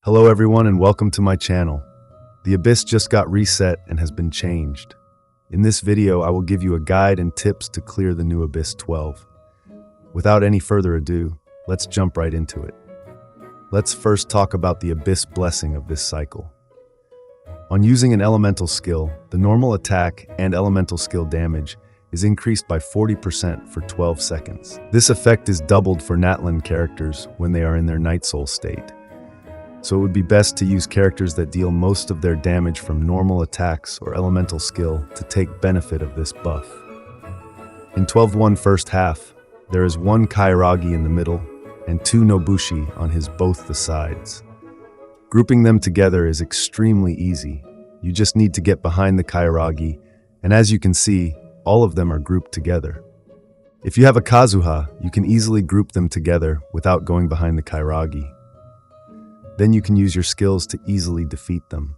Hello everyone and welcome to my channel. The Abyss just got reset and has been changed. In this video, I will give you a guide and tips to clear the new Abyss 12. Without any further ado, let's jump right into it. Let's first talk about the Abyss blessing of this cycle. On using an elemental skill, the normal attack and elemental skill damage is increased by 40% for 12 seconds. This effect is doubled for Natlan characters when they are in their Night Soul state. So it would be best to use characters that deal most of their damage from normal attacks or elemental skill to take benefit of this buff. In 12-1 first half, there is one Kairagi in the middle and two Nobushi on his both the sides. Grouping them together is extremely easy. You just need to get behind the Kairagi, and as you can see, all of them are grouped together. If you have a Kazuha, you can easily group them together without going behind the Kairagi. Then you can use your skills to easily defeat them.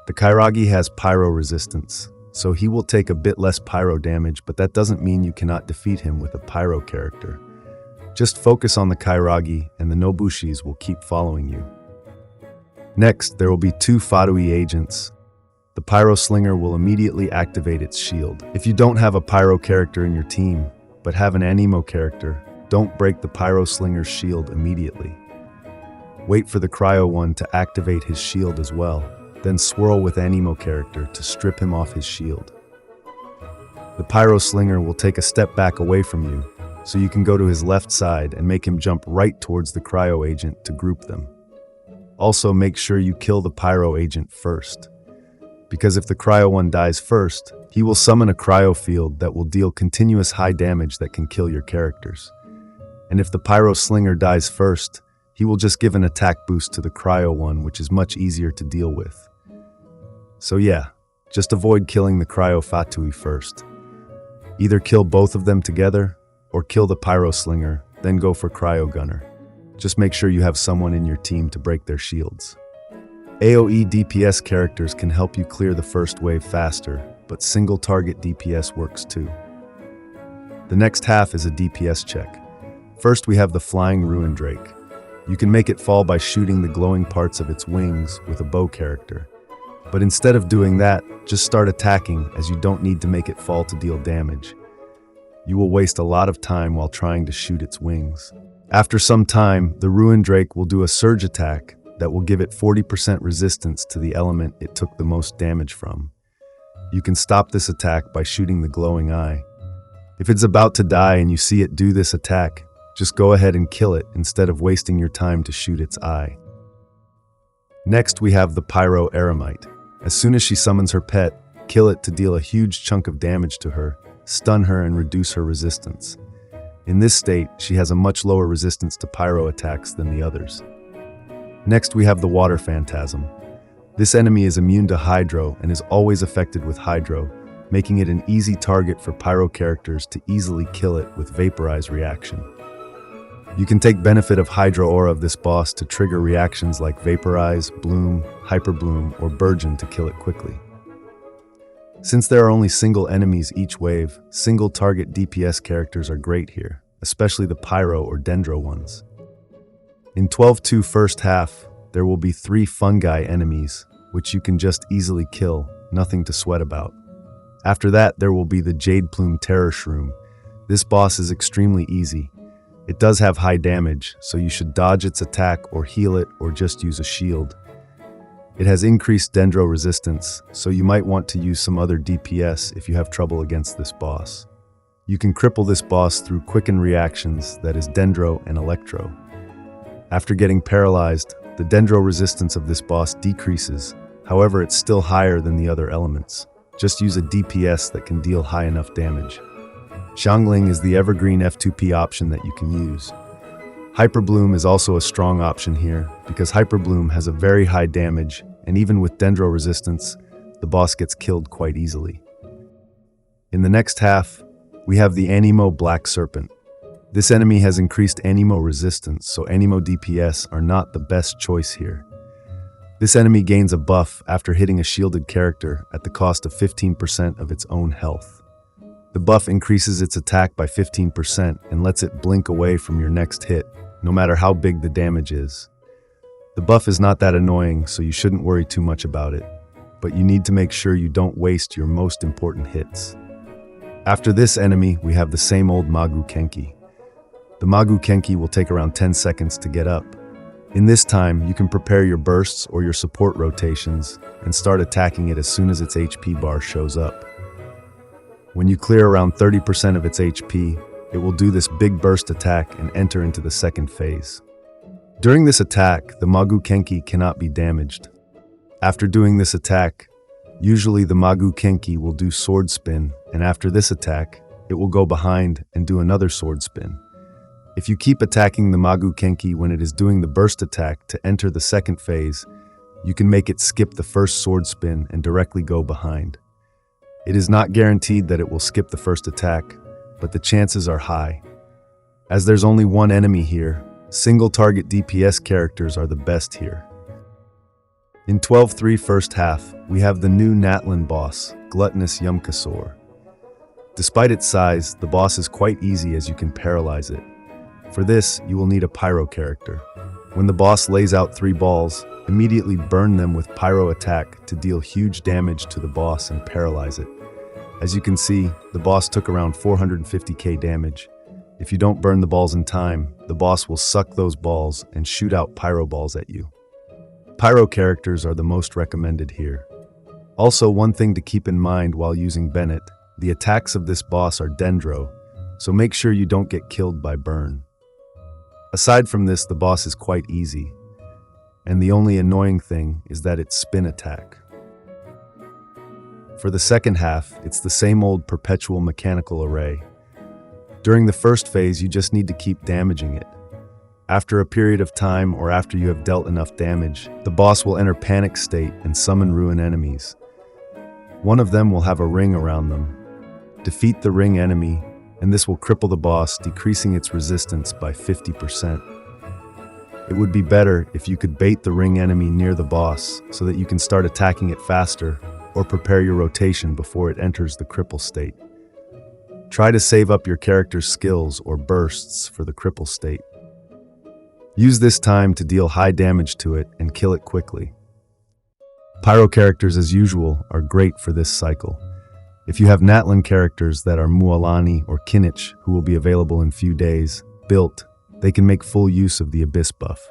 The Kairagi has pyro resistance, so he will take a bit less pyro damage, but that doesn't mean you cannot defeat him with a pyro character. Just focus on the Kairagi and the Nobushis will keep following you. Next, there will be two Fadui agents. The Pyro Slinger will immediately activate its shield. If you don't have a Pyro character in your team, but have an Anemo character, don't break the Pyro Slinger's shield immediately. Wait for the Cryo one to activate his shield as well, then swirl with Anemo character to strip him off his shield. The Pyro Slinger will take a step back away from you, so you can go to his left side and make him jump right towards the Cryo agent to group them. Also make sure you kill the Pyro agent first, because if the Cryo one dies first, he will summon a Cryo field that will deal continuous high damage that can kill your characters. And if the Pyro Slinger dies first, he will just give an attack boost to the Cryo one, which is much easier to deal with. So yeah, just avoid killing the Cryo Fatui first. Either kill both of them together, or kill the Pyro Slinger, then go for Cryo Gunner. Just make sure you have someone in your team to break their shields. AoE DPS characters can help you clear the first wave faster, but single target DPS works too. The next half is a DPS check. First we have the Flying Ruin Drake. You can make it fall by shooting the glowing parts of its wings with a bow character. But instead of doing that, just start attacking, as you don't need to make it fall to deal damage. You will waste a lot of time while trying to shoot its wings. After some time, the Ruin Drake will do a surge attack that will give it 40% resistance to the element it took the most damage from. You can stop this attack by shooting the glowing eye. If it's about to die and you see it do this attack, just go ahead and kill it instead of wasting your time to shoot its eye. Next, we have the Pyro Eremite. As soon as she summons her pet, kill it to deal a huge chunk of damage to her, stun her, and reduce her resistance. In this state, she has a much lower resistance to pyro attacks than the others. Next, we have the Water Phantasm. This enemy is immune to Hydro and is always affected with Hydro, making it an easy target for pyro characters to easily kill it with Vaporize reaction. You can take benefit of Hydro Aura of this boss to trigger reactions like Vaporize, Bloom, Hyper Bloom, or Burgeon to kill it quickly. Since there are only single enemies each wave, single target DPS characters are great here, especially the Pyro or Dendro ones. In 12-2 first half, there will be 3 fungi enemies, which you can just easily kill, nothing to sweat about. After that, there will be the Jade Plume Terror Shroom. This boss is extremely easy. It does have high damage, so you should dodge its attack or heal it or just use a shield. It has increased Dendro resistance, so you might want to use some other DPS if you have trouble against this boss. You can cripple this boss through quicken reactions, that is Dendro and Electro. After getting paralyzed, the Dendro resistance of this boss decreases, however it's still higher than the other elements. Just use a DPS that can deal high enough damage. Xiangling is the evergreen F2P option that you can use. Hyper Bloom is also a strong option here, because Hyper Bloom has a very high damage, and even with Dendro resistance, the boss gets killed quite easily. In the next half, we have the Anemo Black Serpent. This enemy has increased Anemo resistance, so Anemo DPS are not the best choice here. This enemy gains a buff after hitting a shielded character at the cost of 15% of its own health. The buff increases its attack by 15% and lets it blink away from your next hit, no matter how big the damage is. The buff is not that annoying, so you shouldn't worry too much about it, but you need to make sure you don't waste your most important hits. After this enemy, we have the same old Magu Kenki. The Magu Kenki will take around 10 seconds to get up. In this time, you can prepare your bursts or your support rotations and start attacking it as soon as its HP bar shows up. When you clear around 30% of its HP, it will do this big burst attack and enter into the second phase. During this attack, the Magu Kenki cannot be damaged. After doing this attack, usually the Magu Kenki will do sword spin, and after this attack, it will go behind and do another sword spin. If you keep attacking the Magu Kenki when it is doing the burst attack to enter the second phase, you can make it skip the first sword spin and directly go behind. It is not guaranteed that it will skip the first attack, but the chances are high. As there's only one enemy here, single target DPS characters are the best here. In 12-3 first half, we have the new Natlan boss, Gluttonous Yumkasaur. Despite its size, the boss is quite easy as you can paralyze it. For this, you will need a pyro character. When the boss lays out 3 balls, immediately burn them with pyro attack to deal huge damage to the boss and paralyze it. As you can see, the boss took around 450k damage. If you don't burn the balls in time, the boss will suck those balls and shoot out pyro balls at you. Pyro characters are the most recommended here. Also, one thing to keep in mind while using Bennett, the attacks of this boss are dendro, so make sure you don't get killed by burn. Aside from this, the boss is quite easy, and the only annoying thing is that it's spin attack. For the second half, it's the same old perpetual mechanical array. During the first phase, you just need to keep damaging it. After a period of time or after you have dealt enough damage, the boss will enter panic state and summon ruin enemies. One of them will have a ring around them. Defeat the ring enemy, and this will cripple the boss, decreasing its resistance by 50%. It would be better if you could bait the ring enemy near the boss so that you can start attacking it faster, or prepare your rotation before it enters the cripple state. Try to save up your character's skills or bursts for the cripple state. Use this time to deal high damage to it and kill it quickly. Pyro characters, as usual, are great for this cycle. If you have Natlan characters that are Mualani or Kinich, who will be available in few days, built, they can make full use of the Abyss buff.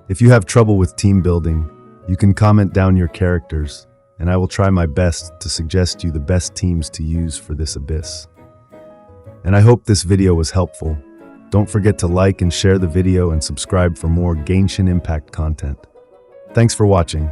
If you have trouble with team building, you can comment down your characters, and I will try my best to suggest you the best teams to use for this Abyss. And I hope this video was helpful. Don't forget to like and share the video and subscribe for more Genshin Impact content. Thanks for watching.